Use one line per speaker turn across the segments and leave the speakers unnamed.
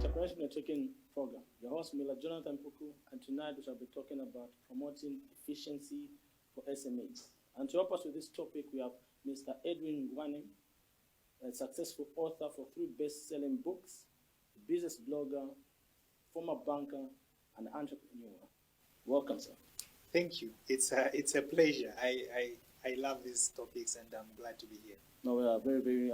Entrepreneurship Networking Program. Your host, Miller Jonathan Puku, and tonight we shall be talking about promoting efficiency for SMEs. And to help us with this topic, we have Mr. Edwin Ngwane, a successful author for 3 best-selling books, a business blogger, former banker, and entrepreneur. Welcome, sir.
Thank you. It's a pleasure. I love these topics, and I'm glad to be here.
No, we are very, very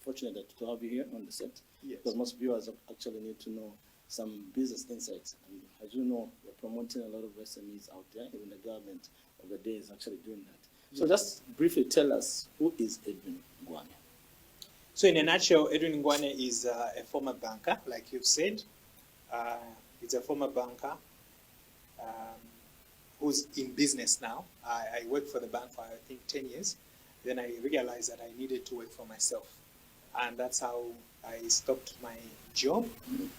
fortunate to have you here on the set.
Yes.
Because most viewers actually need to know some business insights. And as you know, we're promoting a lot of SMEs out there. Even the government of the day is actually doing that. Yes. So just briefly tell us, who is Edwin Ngwane?
So in a nutshell, Edwin Ngwane is a former banker, like you've said. He's a former banker who's in business now. I worked for the bank for, I think, 10 years. Then I realized that I needed to work for myself. And that's how I stopped my job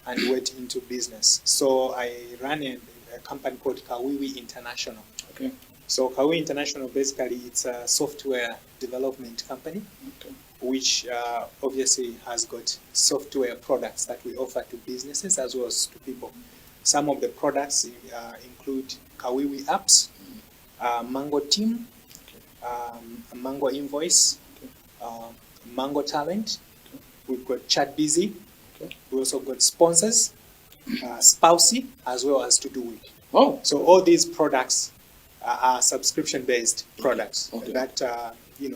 and went into business. So I ran a company called Kawiwi International.
Okay.
So Kawiwi International, basically, it's a software development company,
Okay.
which obviously has got software products that we offer to businesses as well as to people. Some of the products include Kawiwi apps, Mango Team, Mango Invoice, Mango Talent. We've got Chat Busy.
Okay.
We also got sponsors, Spousey, as well as To Do With.
Oh.
So all these products are subscription-based products
Okay.
that you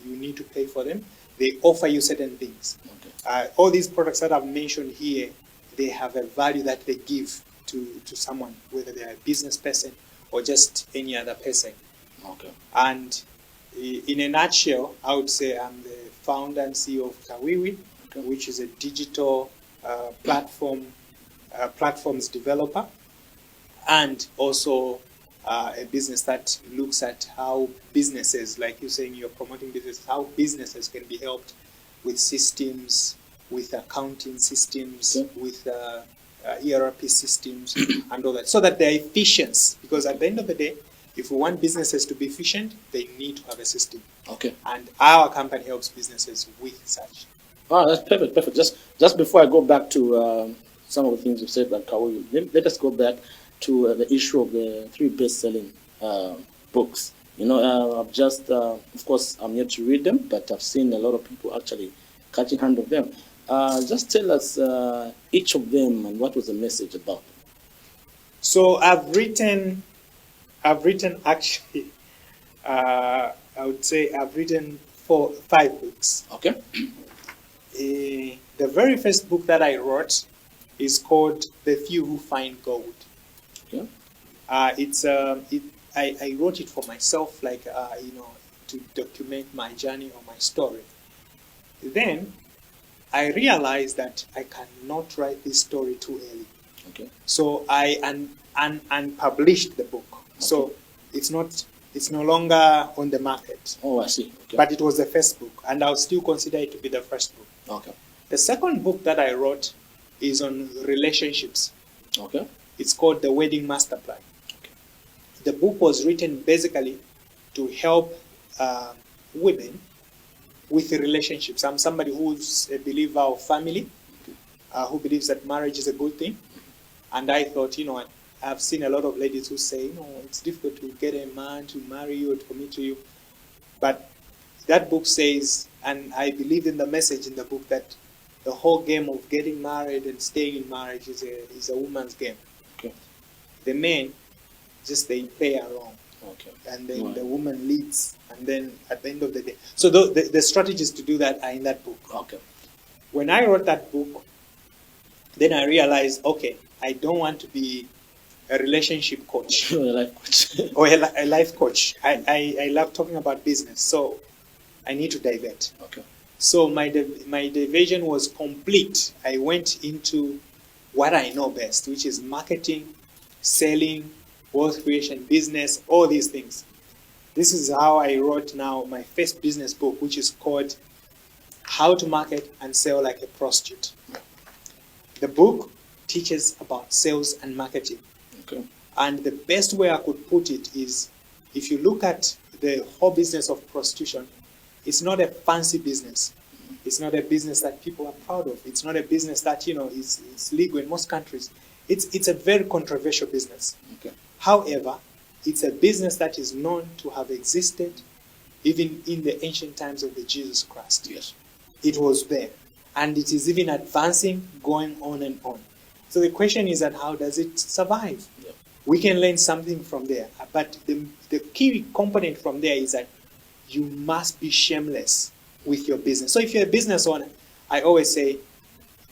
need to pay for them. They offer you certain things.
Okay.
All these products that I've mentioned here, they have a value that they give to someone, whether they're a business person or just any other person.
Okay.
And in a nutshell, I would say I'm the founder and CEO of Kawiwi, which is a digital platforms developer, and also a business that looks at how businesses, like you're saying, you're promoting business, how businesses can be helped with systems, with accounting systems, with ERP systems, and all that, so that they're efficient. Because at the end of the day, if we want businesses to be efficient, they need to have a system.
Okay.
And our company helps businesses with such.
Oh, that's perfect, perfect. Just before I go back to some of the things you said about Kawiwi, let us go back to the issue of the 3 best-selling books. I've just, of course, I'm yet to read them, but I've seen a lot of people actually catching hand of them. Just tell us each of them and what was the message about.
So I've written actually, I would say I've written 5 books.
Okay.
The very first book that I wrote is called The Few Who Find Gold.
Okay.
I wrote it for myself, to document my journey or my story. Then I realized that I cannot write this story too early.
Okay.
So I unpublished the book. Okay. So it's no longer on the market.
Oh, I see. Okay.
But it was the first book, and I'll still consider it to be the first book.
Okay.
The second book that I wrote is on relationships.
Okay.
It's called The Wedding Master Plan. Okay. The book was written basically to help women with relationships. I'm somebody who's a believer of family, who believes that marriage is a good thing. And I thought, I've seen a lot of ladies who say, it's difficult to get a man to marry you or to commit to you. But that book says, and I believe in the message in the book, that the whole game of getting married and staying in marriage is a woman's game.
Okay.
The men, they play along.
Okay.
And then the woman leads. And then at the end of the day. So the strategies to do that are in that book.
Okay.
When I wrote that book, then I realized, okay, I don't want to be a relationship coach.
A life coach.
Or a life coach. I love talking about business, so I need to divert.
Okay.
So my diversion was complete. I went into what I know best, which is marketing, selling, wealth creation, business, all these things. This is how I wrote now my first business book, which is called How to Market and Sell Like a Prostitute. The book teaches about sales and marketing.
Okay.
And the best way I could put it is, if you look at the whole business of prostitution, it's not a fancy business. It's not a business that people are proud of. It's not a business that, is legal in most countries. It's a very controversial business.
Okay.
However, it's a business that is known to have existed even in the ancient times of the Jesus Christ.
Yes.
It was there. And it is even advancing, going on and on. So the question is that how does it survive?
Yep.
We can learn something from there. But the key component from there is that you must be shameless with your business. So if you're a business owner, I always say,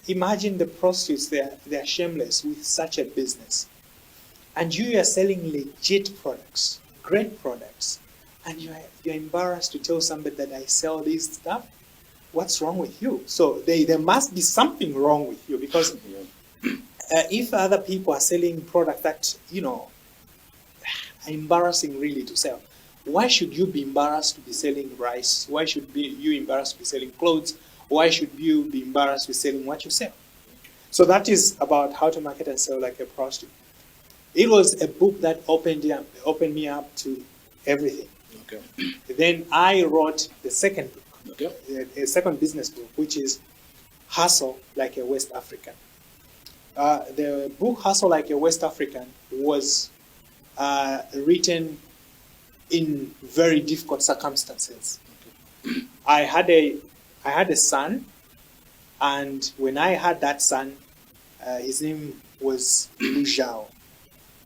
imagine the prostitutes, they're shameless with such a business. And you are selling legit products, great products, and you're embarrassed to tell somebody that I sell this stuff. What's wrong with you? So there must be something wrong with you, because if other people are selling products that, are embarrassing really to sell, why should you be embarrassed to be selling rice? Why should you be embarrassed to be selling clothes? Why should you be embarrassed with selling what you sell? So that is about how to market and sell like a prostitute. It was a book that opened me up to everything.
Okay.
Then I wrote the second book,
Okay.
a second business book, which is Hustle Like a West African. The book Hustle Like a West African was written in very difficult circumstances. I had a son, and when I had that son, his name was Lu Zhao.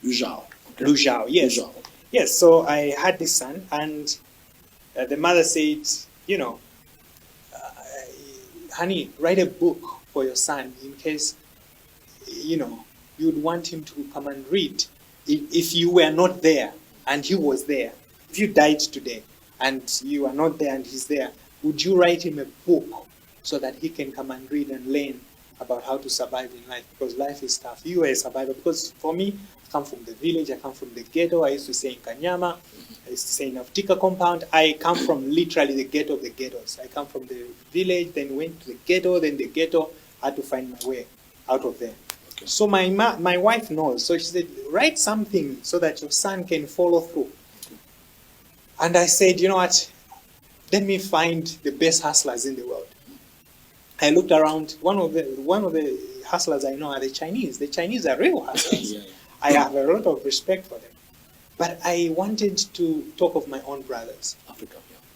Okay.
Lu Zhao, yes.
Lu Zhao.
Yes, so I had this son, and the mother said, honey, write a book for your son in case, you'd want him to come and read. If you were not there and he was there, if you died today and you are not there and he's there, would you write him a book so that he can come and read and learn about how to survive in life? Because life is tough. You are a survivor. Because for me, I come from the village, I come from the ghetto. I used to stay in Kanyama, I used to stay in Aftika compound. I come from literally the ghetto of the ghettos. I come from the village, then went to the ghetto, then the ghetto. I had to find my way out of there.
Okay.
So my wife knows. So she said, write something so that your son can follow through. And I said, you know what? Let me find the best hustlers in the world. I looked around. One of the hustlers I know are the Chinese. The Chinese are real hustlers.
Yeah.
I have a lot of respect for them. But I wanted to talk of my own brothers.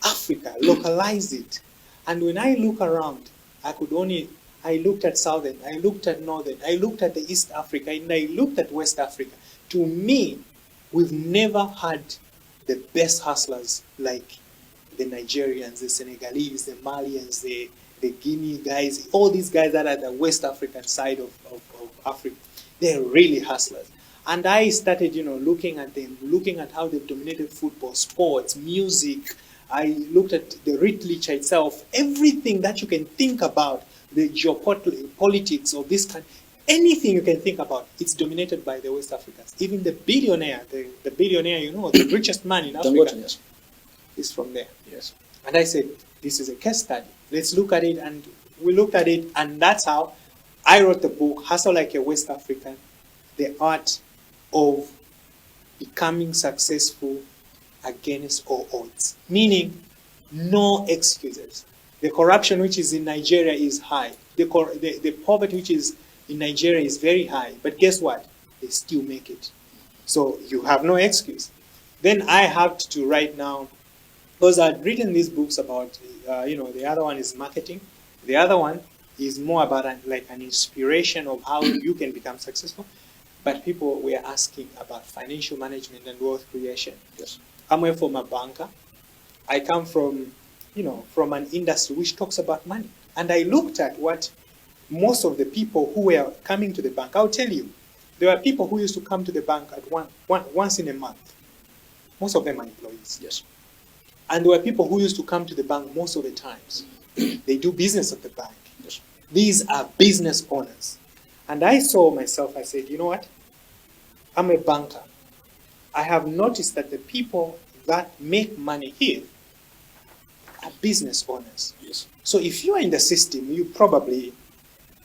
Africa, localize it. And when I look around, I looked at Southern, I looked at Northern, I looked at the East Africa, and I looked at West Africa. To me, we've never had the best hustlers like the Nigerians, the Senegalese, the Malians, the Guinea guys, all these guys that are the West African side of Africa. They're really hustlers. And I started, looking at them, looking at how they've dominated football, sports, music. I looked at the literature itself, everything that you can think about, the geopolitics of this country, anything you can think about, it's dominated by the West Africans. Even the billionaire, the billionaire, the richest man in Africa,
Yes.
is from there.
Yes.
And I said, this is a case study. Let's look at it. And we looked at it, and that's how I wrote the book, Hustle Like a West African, The Art of Becoming Successful Against All Odds. Meaning, no excuses. The corruption which is in Nigeria is high. The poverty which is in Nigeria is very high. But guess what? They still make it. So you have no excuse. Then I have to write now, because I'd written these books about, the other one is marketing. The other one is more about an inspiration of how you can become successful. But people were asking about financial management and wealth creation.
Yes.
I'm from a banker. I come from an industry which talks about money. And I looked at what most of the people who were coming to the bank, I'll tell you, there were people who used to come to the bank at once in a month. Most of them are employees.
Yes.
And there were people who used to come to the bank most of the times. They do business at the bank.
Yes.
These are business owners. And I saw myself, I said, you know what? I'm a banker. I have noticed that the people that make money here are business owners.
Yes.
So if you are in the system, you probably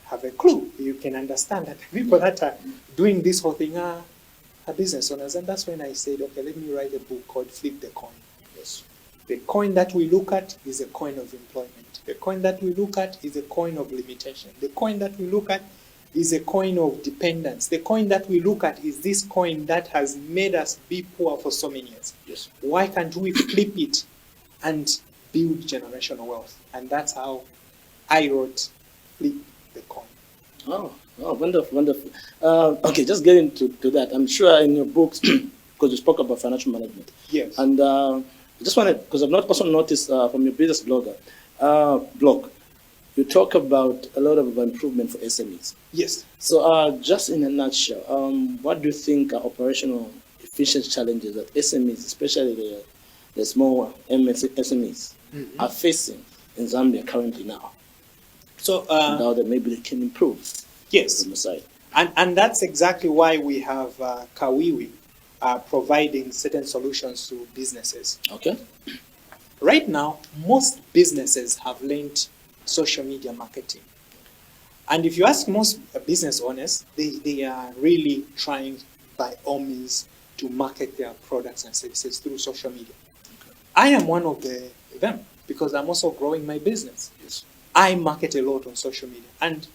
have a clue. You can understand that the people that are doing this whole thing are business owners. And that's when I said, okay, let me write a book called Flip the Coin.
Yes.
The coin that we look at is a coin of employment. The coin that we look at is a coin of limitation. The coin that we look at is a coin of dependence. The coin that we look at is this coin that has made us be poor for so many years.
Yes.
Why can't we flip it and build generational wealth? And that's how I wrote Flip the Coin.
Oh, wonderful, wonderful. Okay, just getting to that. I'm sure in your books, because you spoke about financial management.
Yes.
And I just wanted, because I've not also noticed from your business blog, you talk about a lot of improvement for SMEs.
Yes.
So just in a nutshell, what do you think are operational efficiency challenges that SMEs, especially the small SMEs, are facing in Zambia currently now?
So
now that maybe they can improve.
Yes.
On the side.
And that's exactly why we have Kawiwi providing certain solutions to businesses.
Okay.
Right now, most businesses have learned social media marketing. And if you ask most business owners, they are really trying by all means to market their products and services through social media. Okay. I am one of them because I'm also growing my business.
Yes.
I market a lot on social media. And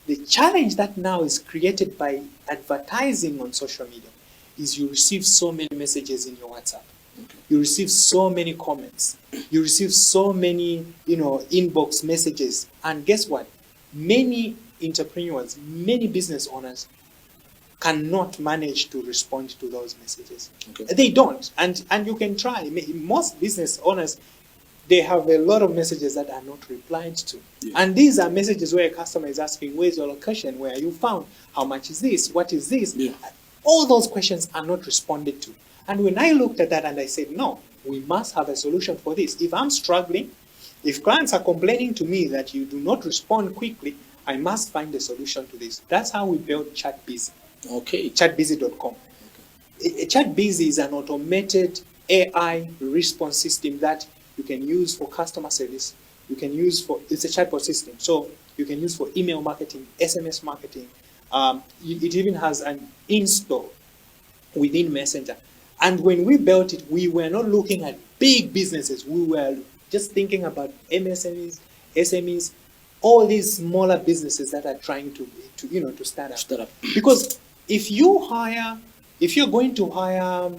the challenge that now is created by advertising on social media is you receive so many messages in your WhatsApp. Okay. You receive so many comments. You receive so many, inbox messages. And guess what? Many entrepreneurs, many business owners cannot manage to respond to those messages. Okay. They don't. And you can try. Most business owners, they have a lot of messages that are not replied to. Yeah. And these are messages where a customer is asking, where's your location? Where are you found? How much is this? What is this? Yeah. All those questions are not responded to. And when I looked at that and I said, no, we must have a solution for this. If I'm struggling, if clients are complaining to me that you do not respond quickly, I must find a solution to this. That's how we built ChatBusy.
Okay.
ChatBusy.com. Okay. ChatBusy is an automated AI response system that you can use for customer service. You can use it's a chatbot system. So you can use for email marketing, SMS marketing. It even has an install within Messenger. And when we built it, we were not looking at big businesses. We were just thinking about MSMEs, SMEs, all these smaller businesses that are trying to start up. Because if you're going to hire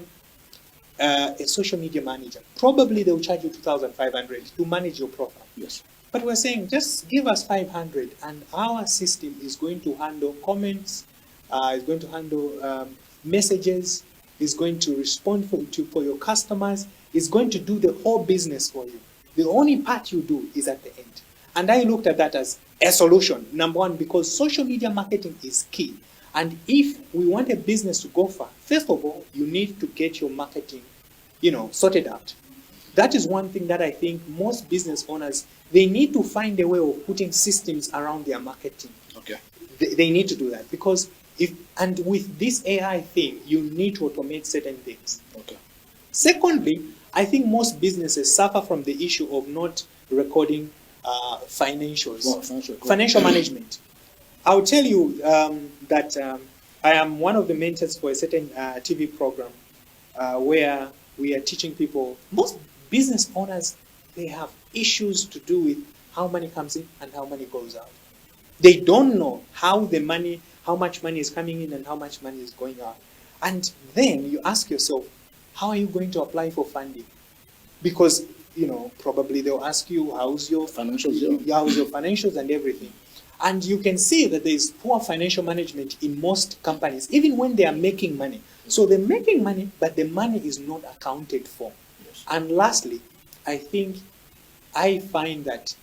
a social media manager, probably they'll charge you 2,500 to manage your profile.
Yes.
But we're saying just give us 500, and our system is going to handle comments, is going to handle messages, is going to respond for your customers, is going to do the whole business for you. The only part you do is at the end. And I looked at that as a solution. Number one, because social media marketing is key. And if we want a business to go far, first of all, you need to get your marketing, sorted out. That is one thing that I think most business owners, they need to find a way of putting systems around their marketing.
Okay.
They need to do that because with this AI thing, you need to automate certain things.
Okay.
Secondly, I think most businesses suffer from the issue of not recording financials.
Well,
financial management. I'll tell you that I am one of the mentors for a certain TV program where we are teaching people. Most business owners, they have issues to do with how money comes in and how money goes out. They don't know how much money is coming in and how much money is going out. And then you ask yourself, how are you going to apply for funding? Because, probably they'll ask you, how's your financials and everything. And you can see that there is poor financial management in most companies, even when they are making money. So they're making money, but the money is not accounted for. Yes. And lastly, I find that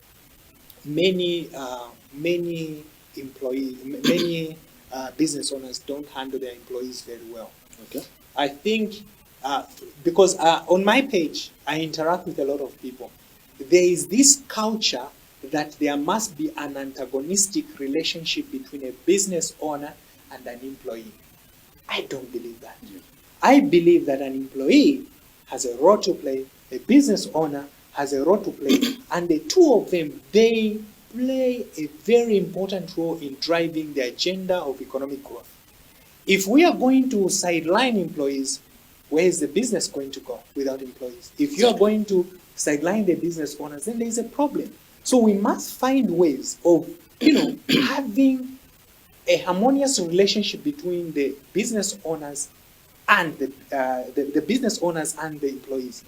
many business owners don't handle their employees very well.
Okay.
I think because on my page, I interact with a lot of people. There is this culture that there must be an antagonistic relationship between a business owner and an employee. I don't believe that. Yeah. I believe that an employee has a role to play, a business owner has a role to play, and the two of them, they play a very important role in driving the agenda of economic growth. If we are going to sideline employees, where is the business going to go without employees? If you are going to sideline the business owners, then there is a problem. So we must find ways of, having a harmonious relationship between the business owners and the business owners and the employees.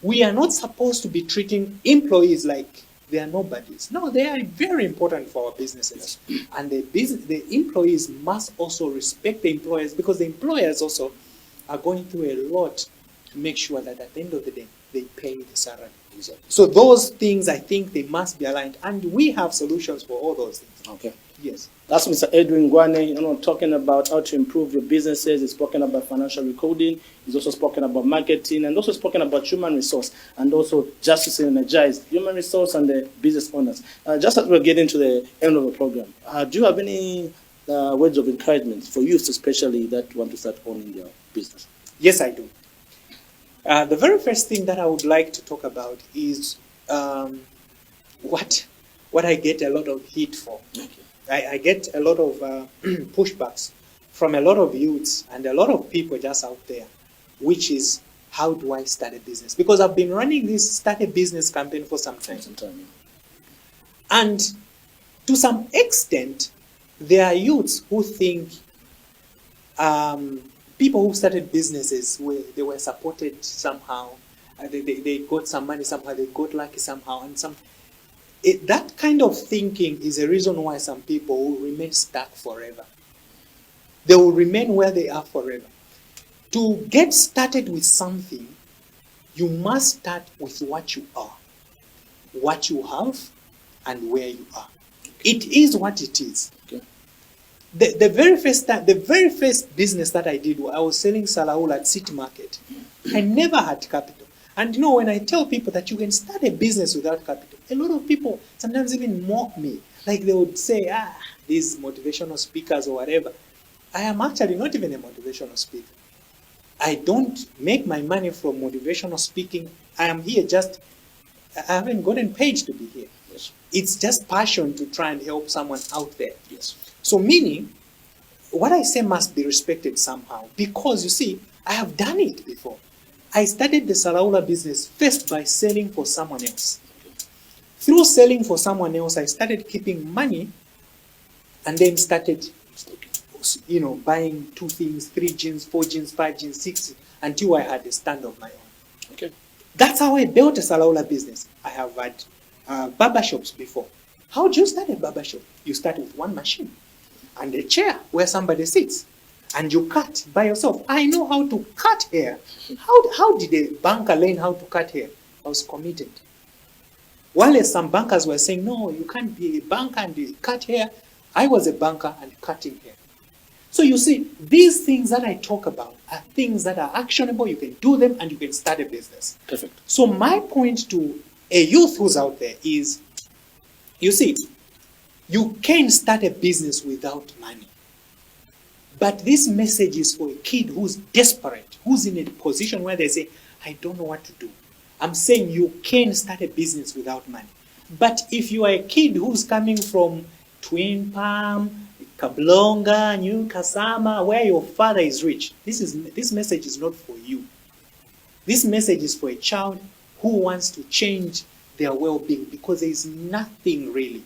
We are not supposed to be treating employees like they are nobodies. No, they are very important for our businesses. And the employees must also respect the employers, because the employers also are going through a lot to make sure that at the end of the day, they pay the salary. So those things, I think they must be aligned. And we have solutions for all those things.
Okay.
Yes.
That's Mr. Edwin Ngwane, talking about how to improve your businesses. He's spoken about financial recording. He's also spoken about marketing, and also spoken about human resource, and also just to synergize human resource and the business owners. Just as we're getting to the end of the program, do you have any words of encouragement for youth, especially that want to start owning their business?
Yes, I do. The very first thing that I would like to talk about is what I get a lot of heat for.
Okay.
I get a lot of pushbacks from a lot of youths and a lot of people just out there, which is, how do I start a business? Because I've been running this start a business campaign for some time. And to some extent, there are youths who think people who started businesses, they were supported somehow, they got some money somehow, they got lucky somehow, and that kind of thinking is a reason why some people will remain stuck forever. They will remain where they are forever. To get started with something, you must start with what you are, what you have, and where you are. It is what it is.
Okay.
The very first business that I did, I was selling salaula at City Market. I never had capital. And when I tell people that you can start a business without capital, a lot of people sometimes even mock me. Like they would say, these motivational speakers or whatever. I am actually not even a motivational speaker. I don't make my money from motivational speaking. I am here I haven't gotten paid to be here.
Yes.
It's just passion to try and help someone out there.
Yes.
So meaning, what I say must be respected somehow. Because you see, I have done it before. I started the salaula business first by selling for someone else. Through selling for someone else, I started keeping money and then started, buying 2 things, 3 jeans, 4 jeans, 5 jeans, 6, until I had a stand of my own.
Okay.
That's how I built a salaula business. I have had barber shops before. How do you start a barber shop? You start with one machine and a chair where somebody sits. And you cut by yourself. I know how to cut hair. How did a banker learn how to cut hair? I was committed. While some bankers were saying, no, you can't be a banker and cut hair, I was a banker and cutting hair. So you see, these things that I talk about are things that are actionable. You can do them and you can start a business.
Perfect.
So my point to a youth who's out there is, you see, you can start a business without money. But this message is for a kid who's desperate, who's in a position where they say, I don't know what to do. I'm saying you can start a business without money. But if you are a kid who's coming from Twin Palm, Kablonga, New Kasama, where your father is rich, this message is not for you. This message is for a child who wants to change their well-being, because there is nothing really.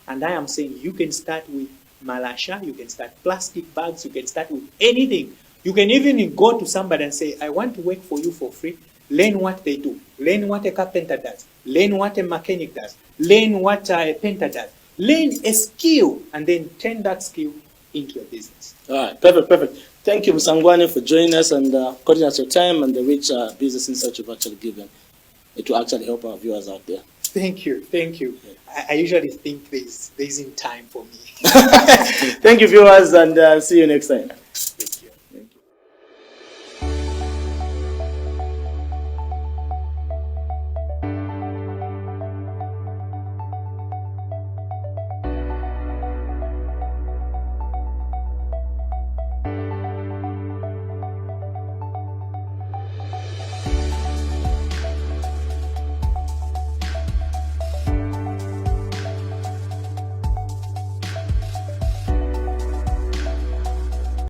And I am saying you can start with malasha, you can start plastic bags, you can start with anything. You can even go to somebody and say, I want to work for you for free. Learn what they do. Learn what a carpenter does. Learn what a mechanic does. Learn what a painter does. Learn a skill and then turn that skill into a business.
All right, perfect. Thank you, Mr. Ngwane, for joining us and cutting us your time and the rich business insights you've actually given. It will actually help our viewers out there.
Thank you. I usually think there isn't time for me.
Thank you, viewers, and see you next time.